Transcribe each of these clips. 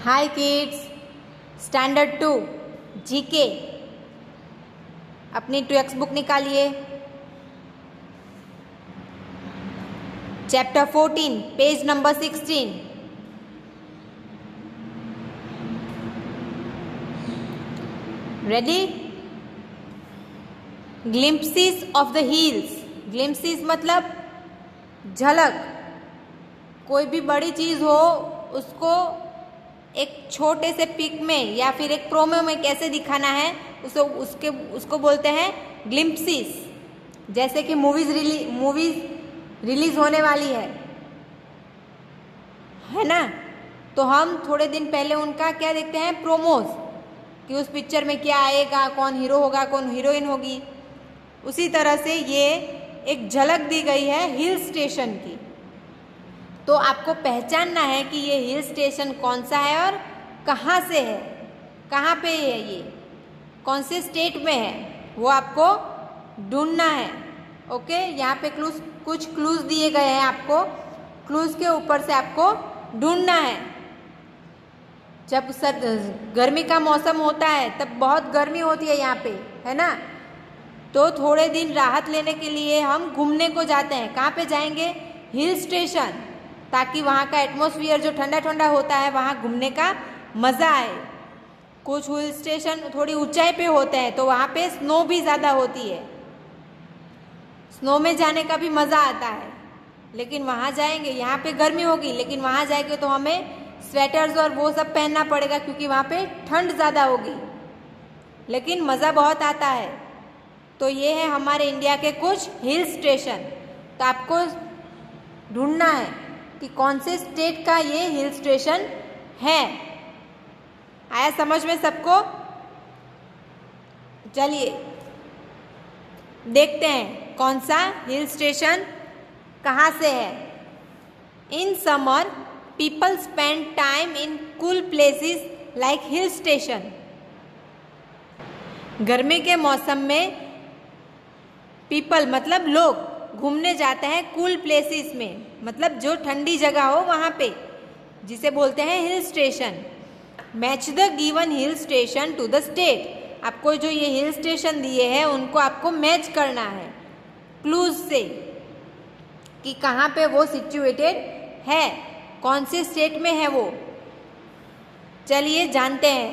हाय kids, standard 2 GK अपनी text book निकालिए। Chapter 14 page number 16। Ready? Glimpses of the hills. Glimpses मतलब झलक। कोई भी बड़ी चीज हो उसको एक छोटे से पिक में या फिर एक प्रोमो में कैसे दिखाना है उसको बोलते हैं ग्लिम्पसेस। जैसे कि मूवीज रिलीज होने वाली है ना, तो हम थोड़े दिन पहले उनका क्या देखते हैं, प्रोमोज, कि उस पिक्चर में क्या आएगा, कौन हीरो होगा, कौन हीरोइन होगी। उसी तरह से ये एक झलक दी गई है हिल स्टेशन की। तो आपको पहचानना है कि ये हिल स्टेशन कौन सा है और कहाँ से है, कहाँ पे है, ये कौन से स्टेट में है, वो आपको ढूंढना है। ओके, यहाँ पे कुछ क्लूज दिए गए हैं आपको। क्लूज के ऊपर से आपको ढूंढना है। जब गर्मी का मौसम होता है तब बहुत गर्मी होती है यहाँ पे, है ना, तो थोड़े दिन राहत लेने के लिए हम घूमने को जाते हैं। कहाँ पे जाएंगे? हिल स्टेशन, ताकि वहाँ का एटमॉस्फेयर जो ठंडा ठंडा होता है वहाँ घूमने का मज़ा आए। कुछ हिल स्टेशन थोड़ी ऊंचाई पे होते हैं तो वहाँ पे स्नो भी ज़्यादा होती है। स्नो में जाने का भी मज़ा आता है, लेकिन वहाँ जाएंगे, यहाँ पे गर्मी होगी लेकिन वहाँ जाएंगे तो हमें स्वेटर्स और वो सब पहनना पड़ेगा क्योंकि वहाँ पे ठंड ज़्यादा होगी, लेकिन मज़ा बहुत आता है। तो ये है हमारे इंडिया के कुछ हिल स्टेशन। तो आपको ढूंढना है कि कौन से स्टेट का ये हिल स्टेशन है। आया समझ में सबको? चलिए देखते हैं कौन सा हिल स्टेशन कहाँ से है। In summer people spend time in cool places like hill station. गर्मी के मौसम में पीपल मतलब लोग घूमने जाते हैं कूल प्लेसेस में, मतलब जो ठंडी जगह हो वहाँ पे, जिसे बोलते हैं hill station. Match the given hill station to the state. आपको जो ये हिल स्टेशन दिए हैं उनको आपको मैच करना है क्लूज से कि कहाँ पे वो सिचुएटेड है, कौन से स्टेट में है वो। चलिए जानते हैं।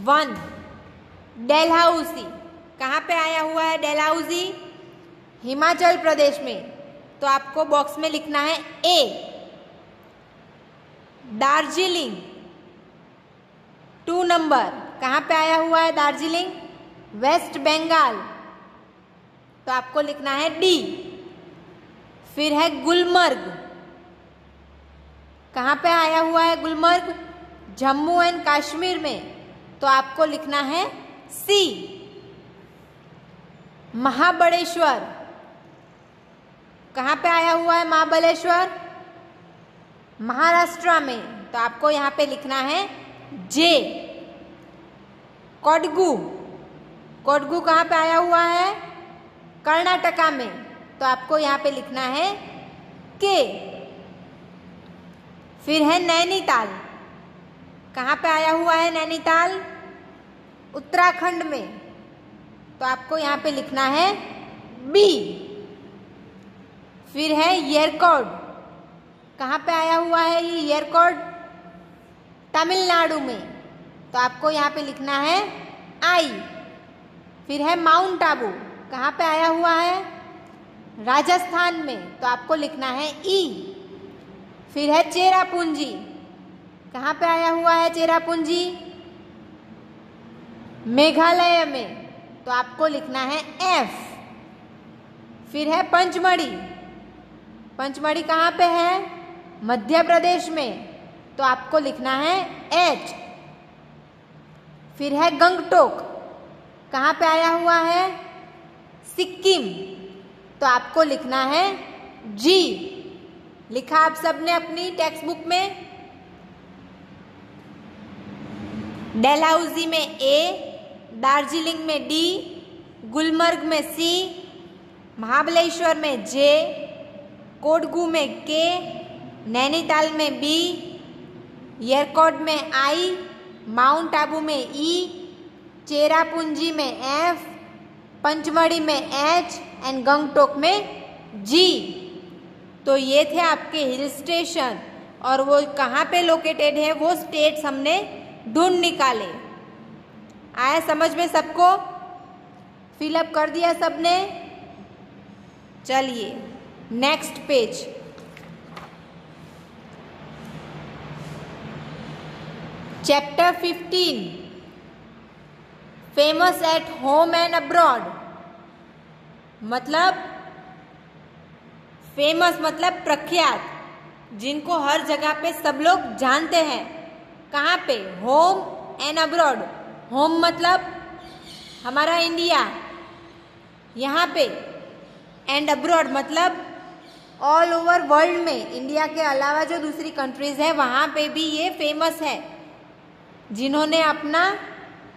1 डलहौजी। कहाँ पे आया हुआ है डलहौजी? हिमाचल प्रदेश में। तो आपको बॉक्स में लिखना है ए। दार्जिलिंग 2 नंबर। कहाँ पे आया हुआ है दार्जिलिंग? वेस्ट बंगाल। तो आपको लिखना है डी। फिर है गुलमर्ग। कहाँ पे आया हुआ है गुलमर्ग? जम्मू एंड कश्मीर में। तो आपको लिखना है सी। महाबलेश्वर। कहाँ पे आया हुआ है महाबलेश्वर? महाराष्ट्र में। तो आपको यहाँ पे लिखना है जे। कोडगू। कोडगू कहाँ पे आया हुआ है? कर्नाटका में। तो आपको यहाँ पे लिखना है के। फिर है नैनीताल। कहाँ पे आया हुआ है नैनीताल? उत्तराखंड में। तो आपको यहाँ पे लिखना है बी। फिर है येरकौड। कहाँ पे आया हुआ है ये येरकौड? तमिलनाडु में। तो आपको यहाँ पे लिखना है आई। फिर है माउंट आबू। कहाँ पे आया हुआ है? राजस्थान में। तो आपको लिखना है ई। फिर है चेरापूंजी। कहाँ पे आया हुआ है चेरापूंजी? मेघालय में। तो आपको लिखना है एफ। फिर है पंचमढ़ी। पंचमढ़ी कहाँ पे है? मध्य प्रदेश में। तो आपको लिखना है एच। फिर है गंगटोक। कहाँ पे आया हुआ है? सिक्किम। तो आपको लिखना है जी। लिखा आप सबने अपनी टेक्स्ट बुक में? डलहौजी में ए, दार्जिलिंग में डी, गुलमर्ग में सी, महाबलेश्वर में जे, कोडगू में के, नैनीताल में बी, येरकॉड में I, माउंट आबू में E, चेरापूंजी में F, पंचमढ़ी में H एंड गंगटोक में G। तो ये थे आपके हिल स्टेशन और वो कहाँ पे लोकेटेड है वो स्टेट्स हमने ढूंढ निकाले। आया समझ में सबको? फिलअप कर दिया सबने? चलिए next page. Chapter 15 famous at home and abroad. मतलब फेमस मतलब प्रख्यात, जिनको हर जगह पे सब लोग जानते हैं। कहाँ पे? Home and abroad. होम मतलब हमारा इंडिया, यहाँ पे, एंड अब्रॉड मतलब ऑल ओवर वर्ल्ड में, इंडिया के अलावा जो दूसरी कंट्रीज है वहाँ पे भी ये फेमस है, जिन्होंने अपना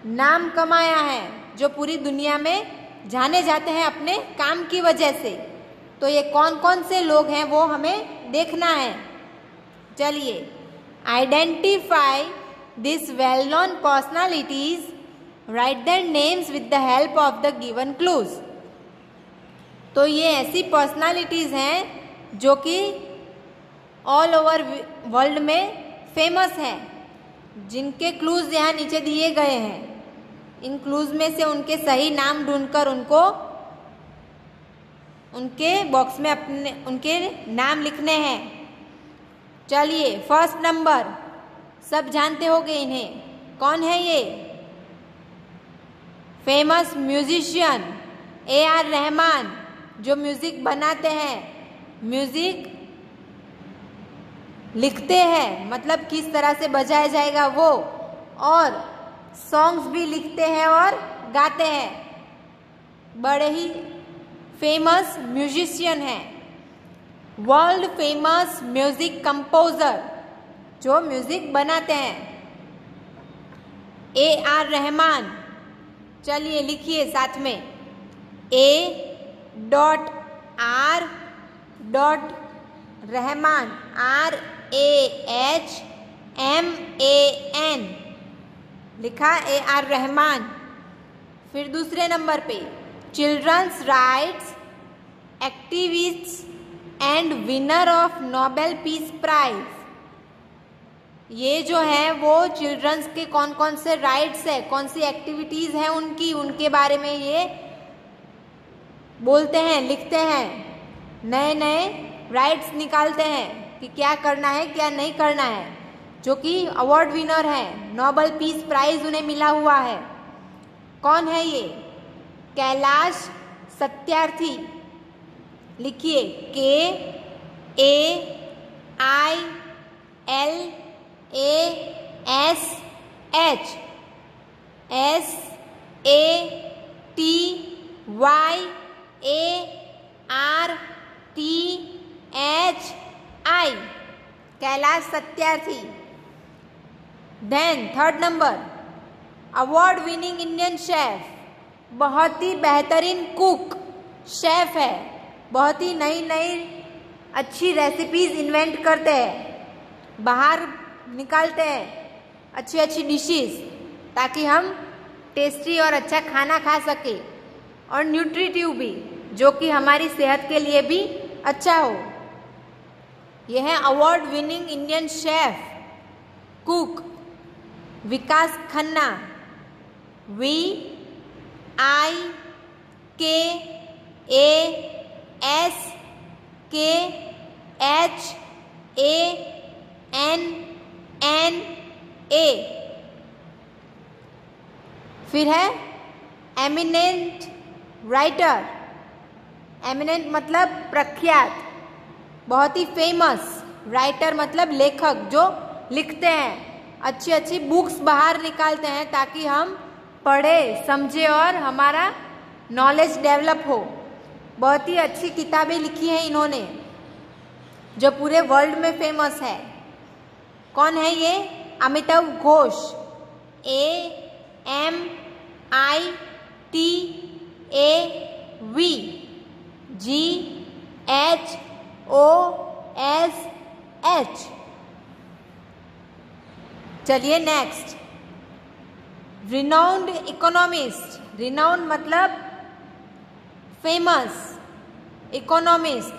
नाम कमाया है, जो पूरी दुनिया में जाने जाते हैं अपने काम की वजह से। तो ये कौन कौन से लोग हैं वो हमें देखना है। चलिए, identify this well known personalities, right their names with the help of the given clues. तो ये ऐसी पर्सनालिटीज हैं जो कि ऑल ओवर वर्ल्ड में फेमस हैं, जिनके क्लूज यहाँ नीचे दिए गए हैं। इन क्लूज में से उनके सही नाम ढूंढकर उनको उनके बॉक्स में अपने उनके नाम लिखने हैं। चलिए, फर्स्ट नंबर, सब जानते होंगे इन्हें। कौन है ये? फेमस म्यूजिशियन AR रहमान, जो म्यूजिक बनाते हैं, म्यूजिक लिखते हैं, मतलब किस तरह से बजाया जाएगा वो, और सॉन्ग्स भी लिखते हैं और गाते हैं। बड़े ही फेमस म्यूजिशियन हैं। वर्ल्ड फेमस म्यूजिक कंपोजर, जो म्यूजिक बनाते हैं, AR रहमान। चलिए लिखिए साथ में, A.R.रहमान, RAHMAN लिखा, AR रहमान। फिर दूसरे नंबर पे, children's rights activist and winner of Nobel peace prize. ये जो है वो चिल्ड्रंस के कौन कौन से राइट्स है, कौन सी एक्टिविटीज हैं उनकी, उनके बारे में ये बोलते हैं, लिखते हैं, नए नए राइट्स निकालते हैं कि क्या करना है क्या नहीं करना है, जो कि अवार्ड विनर है, नोबेल पीस प्राइज उन्हें मिला हुआ है। कौन है ये? कैलाश सत्यार्थी। लिखिए, KAILASH SATYARTHI, Kailash Satyarthi. Then third number, award winning Indian chef, बहुत ही बेहतरीन कुक, शेफ है, बहुत ही नई नई अच्छी रेसिपीज इन्वेंट करते हैं, बाहर निकालते हैं अच्छी अच्छी डिशेस, ताकि हम टेस्टी और अच्छा खाना खा सके, और न्यूट्रिटिव भी, जो कि हमारी सेहत के लिए भी अच्छा हो। यह है award winning Indian chef cook Vikas Khanna, VIKASKHANNA। फिर है एमिनेंट राइटर, एमिनेंट मतलब प्रख्यात, बहुत ही फेमस, राइटर मतलब लेखक, जो लिखते हैं, अच्छी अच्छी बुक्स बाहर निकालते हैं ताकि हम पढ़े समझे और हमारा नॉलेज डेवलप हो। बहुत ही अच्छी किताबें लिखी हैं इन्होंने, जो पूरे वर्ल्ड में फेमस है। कौन है ये? Amitabh Ghosh, AMITAV GHOSH। चलिए नेक्स्ट, रिनाउंड इकोनॉमिस्ट। रिनाउंड मतलब फेमस, इकोनॉमिस्ट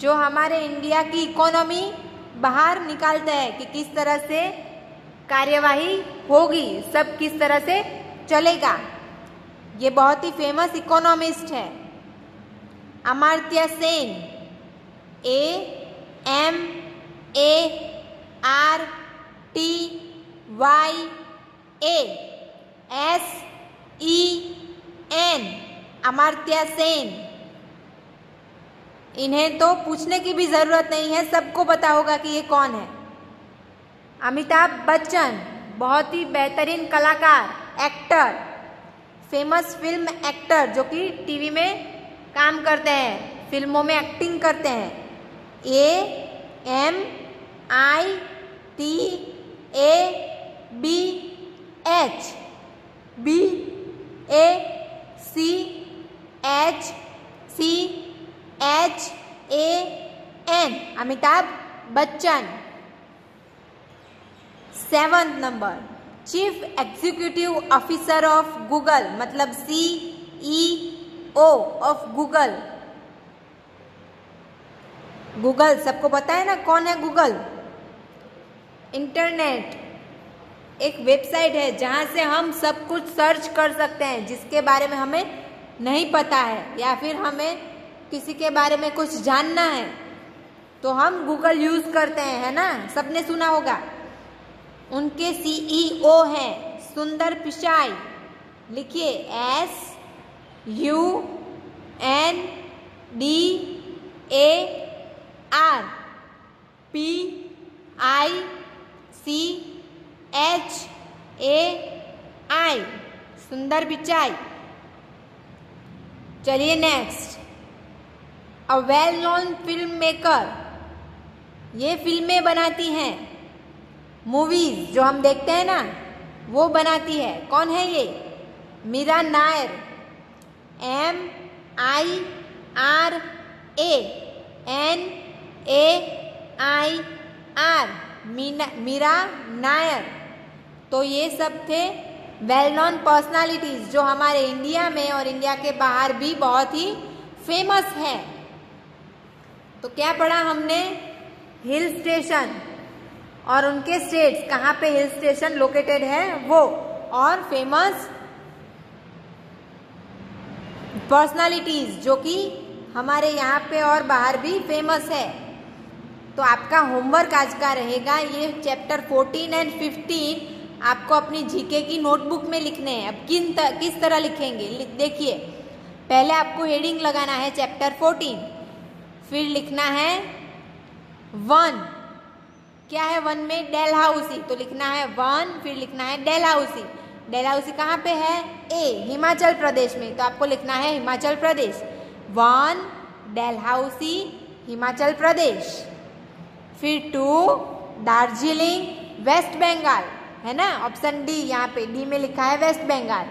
जो हमारे इंडिया की इकोनॉमी बाहर निकालता है कि किस तरह से कार्यवाही होगी, सब किस तरह से चलेगा। ये बहुत ही फेमस इकोनॉमिस्ट है। अमर्त्य सेन, AMARTYASEN, अमर्त्य सेन। इन्हें तो पूछने की भी जरूरत नहीं है, सबको पता होगा कि ये कौन है। अमिताभ बच्चन, बहुत ही बेहतरीन कलाकार, एक्टर, फेमस फिल्म एक्टर जो कि टीवी में काम करते हैं, फिल्मों में एक्टिंग करते हैं। AMITABHBHCHAN, Amitabh Bachchan. 7th number, chief executive officer of Google, मतलब CEO ऑफ गूगल। गूगल सबको पता है ना कौन है गूगल। इंटरनेट एक वेबसाइट है जहां से हम सब कुछ सर्च कर सकते हैं जिसके बारे में हमें नहीं पता है, या फिर हमें किसी के बारे में कुछ जानना है तो हम गूगल यूज करते हैं, है ना, सबने सुना होगा। उनके CEO हैं सुंदर पिचाई, लिखिए SUNDRPICHAI, सुंदर पिचाई। चलिए next, a well known film maker. ये फिल्में बनाती हैं, मूवीज जो हम देखते हैं ना वो बनाती है। कौन है ये? मीरा नायर, MIRANAIR, मीरा नायर। तो ये सब थे वेल नोन पर्सनालिटीज जो हमारे इंडिया में और इंडिया के बाहर भी बहुत ही फेमस है। तो क्या पढ़ा हमने? हिल स्टेशन और उनके स्टेट्स, कहाँ पे हिल स्टेशन लोकेटेड है वो, और फेमस पर्सनालिटीज जो कि हमारे यहाँ पे और बाहर भी फेमस है। तो आपका होमवर्क आज का रहेगा ये चैप्टर 14 और 15 आपको अपनी जीके की नोटबुक में लिखने हैं। अब किस तरह लिखेंगे? देखिए, पहले आपको हेडिंग लगाना है चैप्टर 14, फिर लिखना है 1। क्या है 1 में? डेलहाउसी, तो लिखना है 1, फिर लिखना है डेलहाउसी। डेलहाउसी कहाँ पे है? हिमाचल प्रदेश में, तो आपको लिखना है हिमाचल प्रदेश। 1 डेलहाउसी, हिमाचल प्रदेश। फिर 2 दार्जिलिंग, वेस्ट बंगाल, है ना, ऑप्शन डी, यहाँ पे डी में लिखा है वेस्ट बंगाल,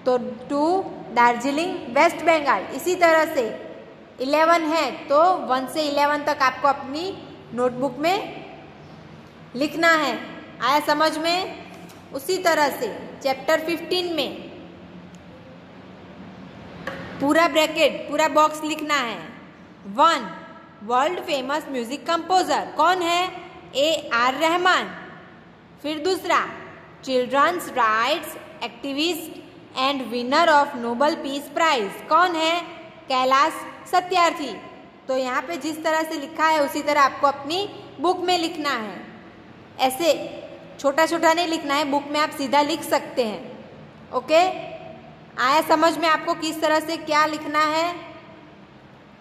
तो 2 दार्जिलिंग, वेस्ट बंगाल। इसी तरह से 11 है तो 1 से 11 तक आपको अपनी नोटबुक में लिखना है। आया समझ में? उसी तरह से चैप्टर 15 में पूरा ब्रैकेट, पूरा बॉक्स लिखना है। 1 वर्ल्ड फेमस म्यूजिक कंपोजर, कौन है? AR रहमान। फिर दूसरा, children's rights activist and winner of Nobel peace prize, कौन है? कैलाश सत्यार्थी। तो यहाँ पे जिस तरह से लिखा है उसी तरह आपको अपनी बुक में लिखना है। ऐसे छोटा छोटा नहीं लिखना है, बुक में आप सीधा लिख सकते हैं। ओके, आया समझ में आपको किस तरह से क्या लिखना है?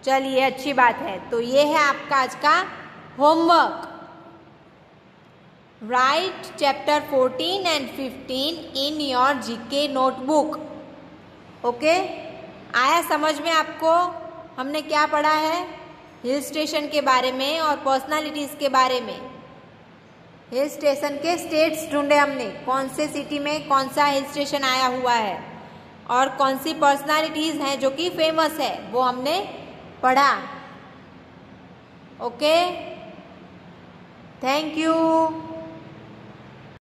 चलिए, अच्छी बात है। तो ये है आपका आज का होमवर्क। राइट चैप्टर 14 और 15 in your GK notebook. Okay, आया समझ में आपको? हमने क्या पढ़ा है? हिल स्टेशन के बारे में और पर्सनालिटीज के बारे में। हिल स्टेशन के स्टेट्स ढूंढे हमने, कौन से सिटी में कौन सा हिल स्टेशन आया हुआ है और कौन सी पर्सनालिटीज हैं जो कि फेमस है, वो हमने पढ़ा। Okay, thank you.